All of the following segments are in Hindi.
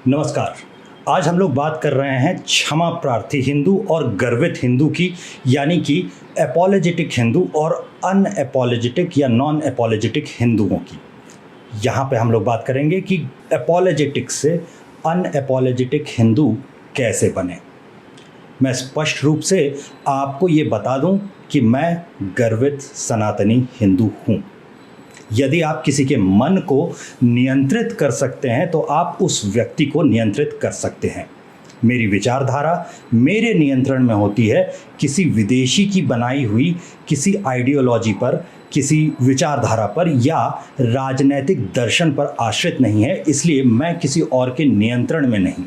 नमस्कार। आज हम लोग बात कर रहे हैं क्षमा प्रार्थी हिंदू और गर्वित हिंदू की, यानी कि एपोलोजेटिक हिंदू और अनएपोलोजेटिक या नॉन एपोलोजेटिक हिंदुओं की। यहाँ पे हम लोग बात करेंगे कि एपोलोजेटिक से अनएपोलोजेटिक हिंदू कैसे बने। मैं स्पष्ट रूप से आपको ये बता दूं कि मैं गर्वित सनातनी हिंदू हूँ। यदि आप किसी के मन को नियंत्रित कर सकते हैं तो आप उस व्यक्ति को नियंत्रित कर सकते हैं। मेरी विचारधारा मेरे नियंत्रण में होती है, किसी विदेशी की बनाई हुई किसी आइडियोलॉजी पर, किसी विचारधारा पर या राजनैतिक दर्शन पर आश्रित नहीं है। इसलिए मैं किसी और के नियंत्रण में नहीं।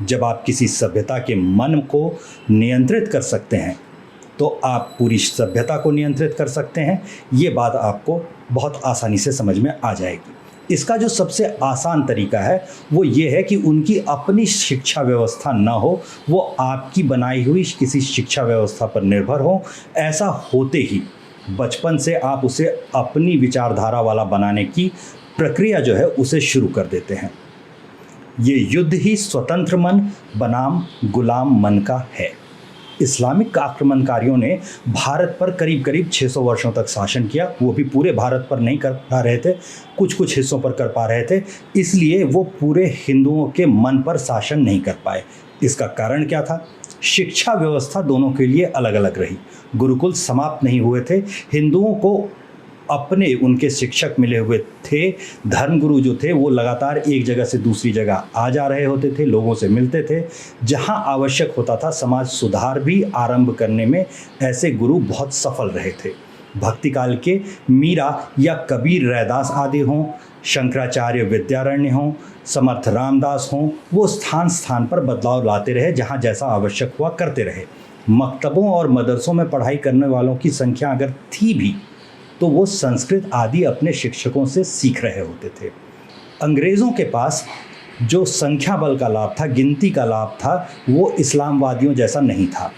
जब आप किसी सभ्यता के मन को नियंत्रित कर सकते हैं तो आप पूरी सभ्यता को नियंत्रित कर सकते हैं। ये बात आपको बहुत आसानी से समझ में आ जाएगी। इसका जो सबसे आसान तरीका है वो ये है कि उनकी अपनी शिक्षा व्यवस्था ना हो, वो आपकी बनाई हुई किसी शिक्षा व्यवस्था पर निर्भर हो। ऐसा होते ही बचपन से आप उसे अपनी विचारधारा वाला बनाने की प्रक्रिया जो है उसे शुरू कर देते हैं। ये युद्ध ही स्वतंत्र मन बनाम गुलाम मन का है। इस्लामिक आक्रमणकारियों ने भारत पर करीब करीब 600 वर्षों तक शासन किया। वो भी पूरे भारत पर नहीं कर पा रहे थे, कुछ कुछ हिस्सों पर कर पा रहे थे, इसलिए वो पूरे हिंदुओं के मन पर शासन नहीं कर पाए। इसका कारण क्या था? शिक्षा व्यवस्था दोनों के लिए अलग अलग रही। गुरुकुल समाप्त नहीं हुए थे। हिंदुओं को अपने उनके शिक्षक मिले हुए थे। धर्मगुरु जो थे वो लगातार एक जगह से दूसरी जगह आ जा रहे होते थे, लोगों से मिलते थे। जहां आवश्यक होता था समाज सुधार भी आरंभ करने में ऐसे गुरु बहुत सफल रहे थे। भक्ति काल के मीरा या कबीर रैदास आदि हों, शंकराचार्य विद्यारण्य हों, समर्थ रामदास हों, वो स्थान स्थान पर बदलाव लाते रहे, जहाँ जैसा आवश्यक हुआ करते रहे। मकतबों और मदरसों में पढ़ाई करने वालों की संख्या अगर थी भी तो वो संस्कृत आदि अपने शिक्षकों से सीख रहे होते थे। अंग्रेज़ों के पास जो संख्या बल का लाभ था, गिनती का लाभ था, वो इस्लामवादियों जैसा नहीं था।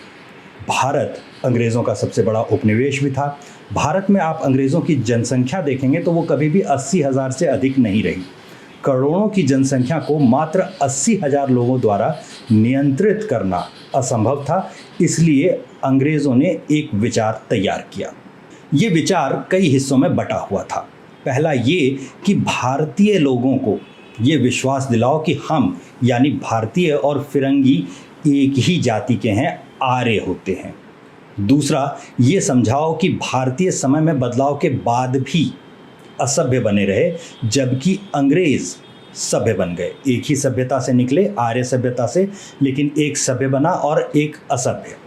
भारत अंग्रेज़ों का सबसे बड़ा उपनिवेश भी था। भारत में आप अंग्रेज़ों की जनसंख्या देखेंगे तो वो कभी भी 80,000 से अधिक नहीं रही। करोड़ों की जनसंख्या को मात्र 80,000 लोगों द्वारा नियंत्रित करना असंभव था। इसलिए अंग्रेज़ों ने एक विचार तैयार किया। ये विचार कई हिस्सों में बटा हुआ था। पहला ये कि भारतीय लोगों को ये विश्वास दिलाओ कि हम यानी भारतीय और फिरंगी एक ही जाति के हैं, आर्य होते हैं। दूसरा ये समझाओ कि भारतीय समय में बदलाव के बाद भी असभ्य बने रहे, जबकि अंग्रेज़ सभ्य बन गए। एक ही सभ्यता से निकले, आर्य सभ्यता से, लेकिन एक सभ्य बना और एक असभ्य।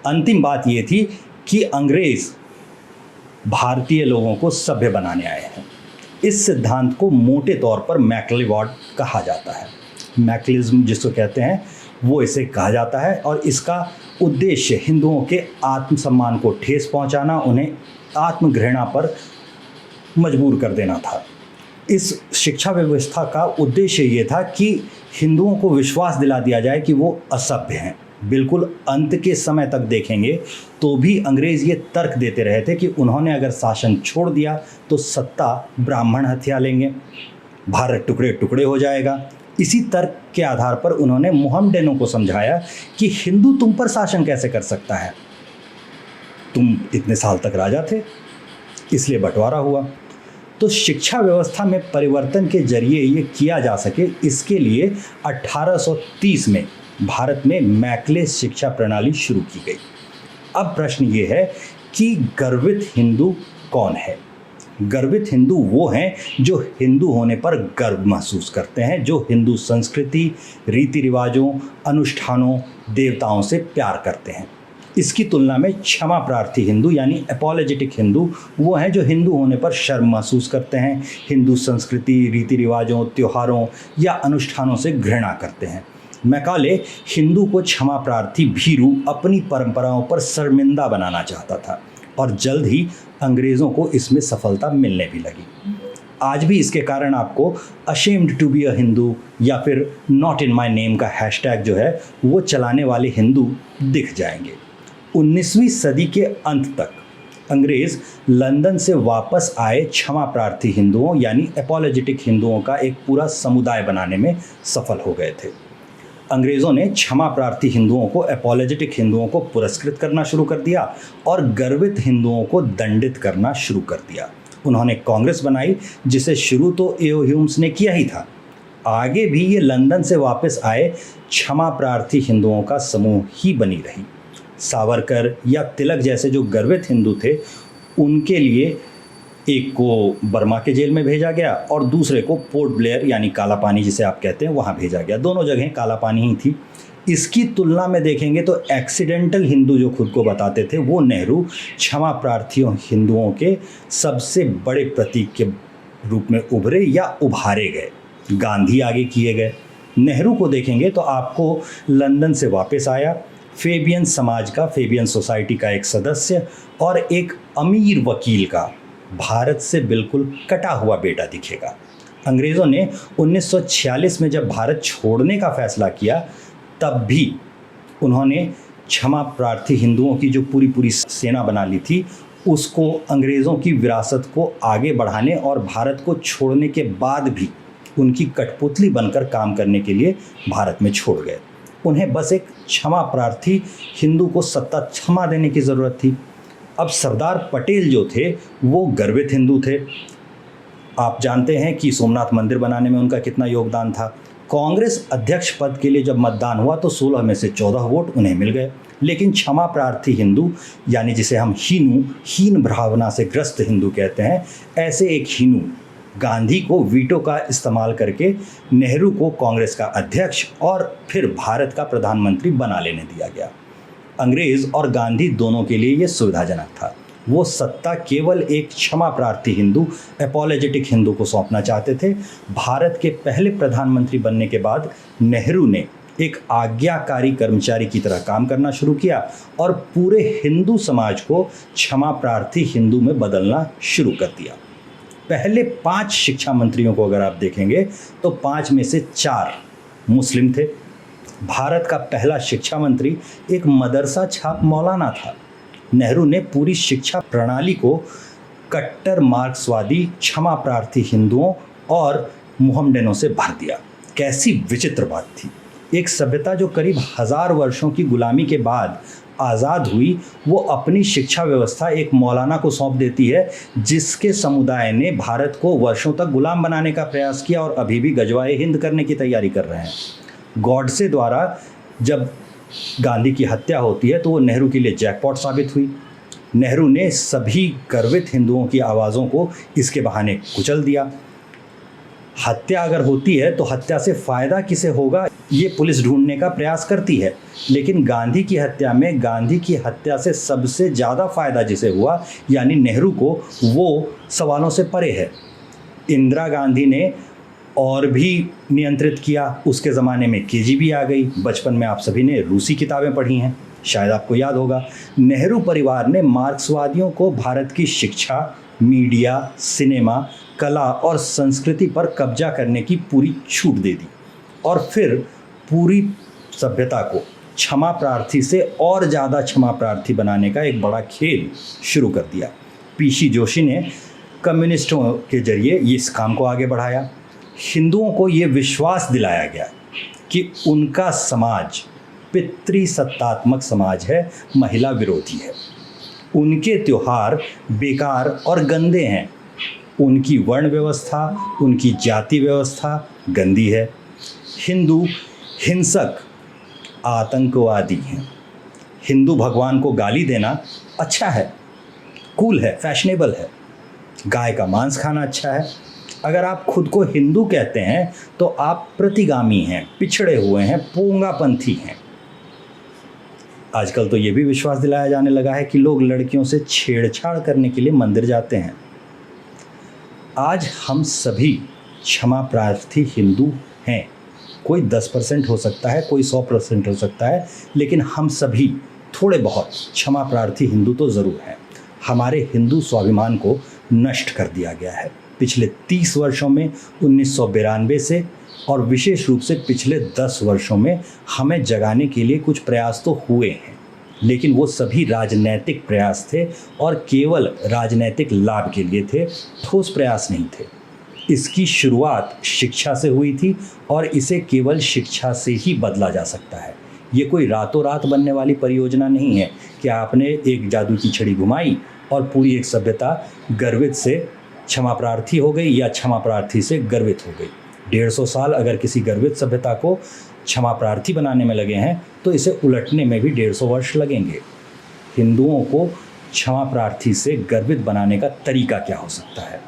अंतिम बात ये थी कि अंग्रेज़ भारतीय लोगों को सभ्य बनाने आए हैं। इस सिद्धांत को मोटे तौर पर मैक्लेवार्ड कहा जाता है। मैक्लिज्म जिसको कहते हैं वो इसे कहा जाता है, और इसका उद्देश्य हिंदुओं के आत्मसम्मान को ठेस पहुंचाना, उन्हें आत्मघृणा पर मजबूर कर देना था। इस शिक्षा व्यवस्था का उद्देश्य ये था कि हिंदुओं को विश्वास दिला दिया जाए कि वो असभ्य हैं। बिल्कुल अंत के समय तक देखेंगे तो भी अंग्रेज़ ये तर्क देते रहे थे कि उन्होंने अगर शासन छोड़ दिया तो सत्ता ब्राह्मण हथिया लेंगे, भारत टुकड़े टुकड़े हो जाएगा। इसी तर्क के आधार पर उन्होंने मोहम्मडनों को समझाया कि हिंदू तुम पर शासन कैसे कर सकता है, तुम इतने साल तक राजा थे, इसलिए बंटवारा हुआ। तो शिक्षा व्यवस्था में परिवर्तन के जरिए ये किया जा सके, इसके लिए 1830 में भारत में मैकले शिक्षा प्रणाली शुरू की गई। अब प्रश्न ये है कि गर्वित हिंदू कौन है? गर्वित हिंदू वो हैं जो हिंदू होने पर गर्व महसूस करते हैं, जो हिंदू संस्कृति, रीति रिवाजों, अनुष्ठानों, देवताओं से प्यार करते हैं। इसकी तुलना में क्षमा प्रार्थी हिंदू यानी एपोलोजेटिक हिंदू वो हैं जो हिंदू होने पर शर्म महसूस करते हैं, हिंदू संस्कृति, रीति रिवाजों, त्योहारों या अनुष्ठानों से घृणा करते हैं। मैकाले हिंदू को क्षमा प्रार्थी भीरू अपनी परंपराओं पर शर्मिंदा बनाना चाहता था, और जल्द ही अंग्रेज़ों को इसमें सफलता मिलने भी लगी। आज भी इसके कारण आपको ashamed to be a Hindu या फिर नॉट इन माई नेम का हैशटैग जो है वो चलाने वाले हिंदू दिख जाएंगे। 19वीं सदी के अंत तक अंग्रेज लंदन से वापस आए क्षमा प्रार्थी हिंदुओं यानी एपोलॉजेटिक हिंदुओं का एक पूरा समुदाय बनाने में सफल हो गए थे। अंग्रेज़ों ने क्षमा प्रार्थी हिंदुओं को, एपोलॉजेटिक हिंदुओं को पुरस्कृत करना शुरू कर दिया और गर्वित हिंदुओं को दंडित करना शुरू कर दिया। उन्होंने कांग्रेस बनाई, जिसे शुरू तो एओ ह्यूम्स ने किया ही था। आगे भी ये लंदन से वापस आए क्षमा प्रार्थी हिंदुओं का समूह ही बनी रही। सावरकर या तिलक जैसे जो गर्वित हिंदू थे, उनके लिए एक को बर्मा के जेल में भेजा गया और दूसरे को पोर्ट ब्लेयर यानी काला पानी जिसे आप कहते हैं वहाँ भेजा गया। दोनों जगह काला पानी ही थी। इसकी तुलना में देखेंगे तो एक्सीडेंटल हिंदू जो खुद को बताते थे, वो नेहरू क्षमा प्रार्थियों हिंदुओं के सबसे बड़े प्रतीक के रूप में उभरे या उभारे गए। गांधी आगे किए गए। नेहरू को देखेंगे तो आपको लंदन से वापस आया, फेबियन समाज का, फेबियन सोसाइटी का एक सदस्य और एक अमीर वकील का भारत से बिल्कुल कटा हुआ बेटा दिखेगा। अंग्रेज़ों ने 1946 में जब भारत छोड़ने का फैसला किया, तब भी उन्होंने क्षमा प्रार्थी हिंदुओं की जो पूरी सेना बना ली थी, उसको अंग्रेज़ों की विरासत को आगे बढ़ाने और भारत को छोड़ने के बाद भी उनकी कठपुतली बनकर काम करने के लिए भारत में छोड़ गए। उन्हें बस एक क्षमा प्रार्थी हिंदू को सत्ता क्षमा देने की ज़रूरत थी। अब सरदार पटेल जो थे वो गर्वित हिंदू थे। आप जानते हैं कि सोमनाथ मंदिर बनाने में उनका कितना योगदान था। कांग्रेस अध्यक्ष पद के लिए जब मतदान हुआ तो 16 में से 14 वोट उन्हें मिल गए। लेकिन क्षमा प्रार्थी हिंदू यानी जिसे हम हीन भावना से ग्रस्त हिंदू कहते हैं, ऐसे एक हीनू गांधी को वीटो का इस्तेमाल करके नेहरू को कांग्रेस का अध्यक्ष और फिर भारत का प्रधानमंत्री बना लेने दिया गया। अंग्रेज़ और गांधी दोनों के लिए ये सुविधाजनक था। वो सत्ता केवल एक क्षमा प्रार्थी हिंदू, एपोलॉजेटिक हिंदू को सौंपना चाहते थे। भारत के पहले प्रधानमंत्री बनने के बाद नेहरू ने एक आज्ञाकारी कर्मचारी की तरह काम करना शुरू किया और पूरे हिंदू समाज को क्षमा प्रार्थी हिंदू में बदलना शुरू कर दिया। पहले 5 शिक्षा मंत्रियों को अगर आप देखेंगे तो 5 में से 4 मुस्लिम थे। भारत का पहला शिक्षा मंत्री एक मदरसा छाप मौलाना था। नेहरू ने पूरी शिक्षा प्रणाली को कट्टर मार्क्सवादी, क्षमा प्रार्थी हिंदुओं और मोहम्मडनों से भर दिया। कैसी विचित्र बात थी। एक सभ्यता जो करीब 1000 वर्षों की गुलामी के बाद आज़ाद हुई, वो अपनी शिक्षा व्यवस्था एक मौलाना को सौंप देती है, जिसके समुदाय ने भारत को वर्षों तक गुलाम बनाने का प्रयास किया और अभी भी गजवाए हिंद करने की तैयारी कर रहे हैं। गॉडसे द्वारा जब गांधी की हत्या होती है तो वो नेहरू के लिए जैकपॉट साबित हुई। नेहरू ने सभी गर्वित हिंदुओं की आवाज़ों को इसके बहाने कुचल दिया। हत्या अगर होती है तो हत्या से फ़ायदा किसे होगा, ये पुलिस ढूंढने का प्रयास करती है। लेकिन गांधी की हत्या में, गांधी की हत्या से सबसे ज़्यादा फ़ायदा जिसे हुआ यानी नेहरू को, वो सवालों से परे है। इंदिरा गांधी ने और भी नियंत्रित किया। उसके ज़माने में केजीबी आ गई। बचपन में आप सभी ने रूसी किताबें पढ़ी हैं, शायद आपको याद होगा। नेहरू परिवार ने मार्क्सवादियों को भारत की शिक्षा, मीडिया, सिनेमा, कला और संस्कृति पर कब्जा करने की पूरी छूट दे दी और फिर पूरी सभ्यता को क्षमा प्रार्थी से और ज़्यादा क्षमा प्रार्थी बनाने का एक बड़ा खेल शुरू कर दिया। पीसी जोशी ने कम्युनिस्टों के जरिए इस काम को आगे बढ़ाया। हिंदुओं को ये विश्वास दिलाया गया कि उनका समाज पितृसत्तात्मक समाज है, महिला विरोधी है। उनके त्योहार बेकार और गंदे हैं। उनकी वर्ण व्यवस्था, उनकी जाति व्यवस्था गंदी है। हिंदू हिंसक, आतंकवादी हैं। हिंदू भगवान को गाली देना अच्छा है, कूल है, फैशनेबल है। गाय का मांस खाना अच्छा है। अगर आप खुद को हिंदू कहते हैं तो आप प्रतिगामी हैं, पिछड़े हुए हैं, पोंगापंथी हैं। आजकल तो ये भी विश्वास दिलाया जाने लगा है कि लोग लड़कियों से छेड़छाड़ करने के लिए मंदिर जाते हैं। आज हम सभी क्षमा प्रार्थी हिंदू हैं। कोई 10% हो सकता है, कोई 100% हो सकता है, लेकिन हम सभी थोड़े बहुत क्षमा प्रार्थी हिंदू तो ज़रूर हैं। हमारे हिंदू स्वाभिमान को नष्ट कर दिया गया है पिछले 30 वर्षों में। 1992 से और विशेष रूप से पिछले 10 वर्षों में हमें जगाने के लिए कुछ प्रयास तो हुए हैं, लेकिन वो सभी राजनैतिक प्रयास थे और केवल राजनैतिक लाभ के लिए थे, ठोस प्रयास नहीं थे। इसकी शुरुआत शिक्षा से हुई थी और इसे केवल शिक्षा से ही बदला जा सकता है। ये कोई रातों रात बनने वाली परियोजना नहीं है कि आपने एक जादू की छड़ी घुमाई और पूरी एक सभ्यता गर्वित से क्षमा प्रार्थी हो गई या क्षमा प्रार्थी से गर्वित हो गई। 150 साल अगर किसी गर्वित सभ्यता को क्षमा प्रार्थी बनाने में लगे हैं तो इसे उलटने में भी 150 वर्ष लगेंगे। हिंदुओं को क्षमा प्रार्थी से गर्वित बनाने का तरीका क्या हो सकता है?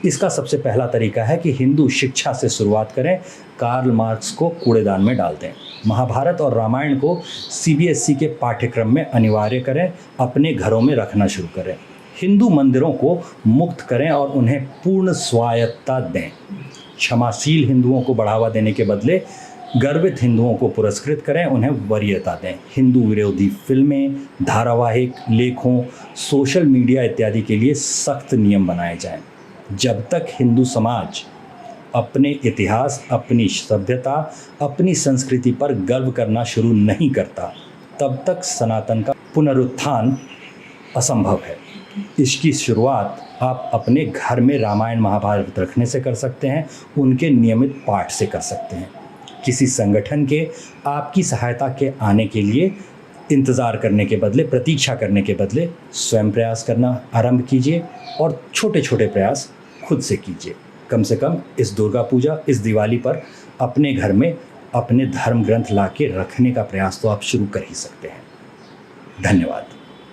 इसका सबसे पहला तरीका है कि हिंदू शिक्षा से शुरुआत करें, कार्ल मार्क्स को कूड़ेदान में डाल दें, महाभारत और रामायण को सीबीएसई के पाठ्यक्रम में अनिवार्य करें, अपने घरों में रखना शुरू करें, हिंदू मंदिरों को मुक्त करें और उन्हें पूर्ण स्वायत्तता दें। क्षमाशील हिंदुओं को बढ़ावा देने के बदले गर्वित हिंदुओं को पुरस्कृत करें, उन्हें वरीयता दें। हिंदू विरोधी फिल्में, धारावाहिक, लेखों, सोशल मीडिया इत्यादि के लिए सख्त नियम बनाए जाएं। जब तक हिंदू समाज अपने इतिहास, अपनी सभ्यता, अपनी संस्कृति पर गर्व करना शुरू नहीं करता, तब तक सनातन का पुनरुत्थान असंभव है। इसकी शुरुआत आप अपने घर में रामायण महाभारत रखने से कर सकते हैं, उनके नियमित पाठ से कर सकते हैं। किसी संगठन के आपकी सहायता के आने के लिए इंतज़ार करने के बदले, प्रतीक्षा करने के बदले स्वयं प्रयास करना आरंभ कीजिए और छोटे छोटे प्रयास खुद से कीजिए। कम से कम इस दुर्गा पूजा, इस दिवाली पर अपने घर में अपने धर्म ग्रंथ ला के रखने का प्रयास तो आप शुरू कर ही सकते हैं। धन्यवाद।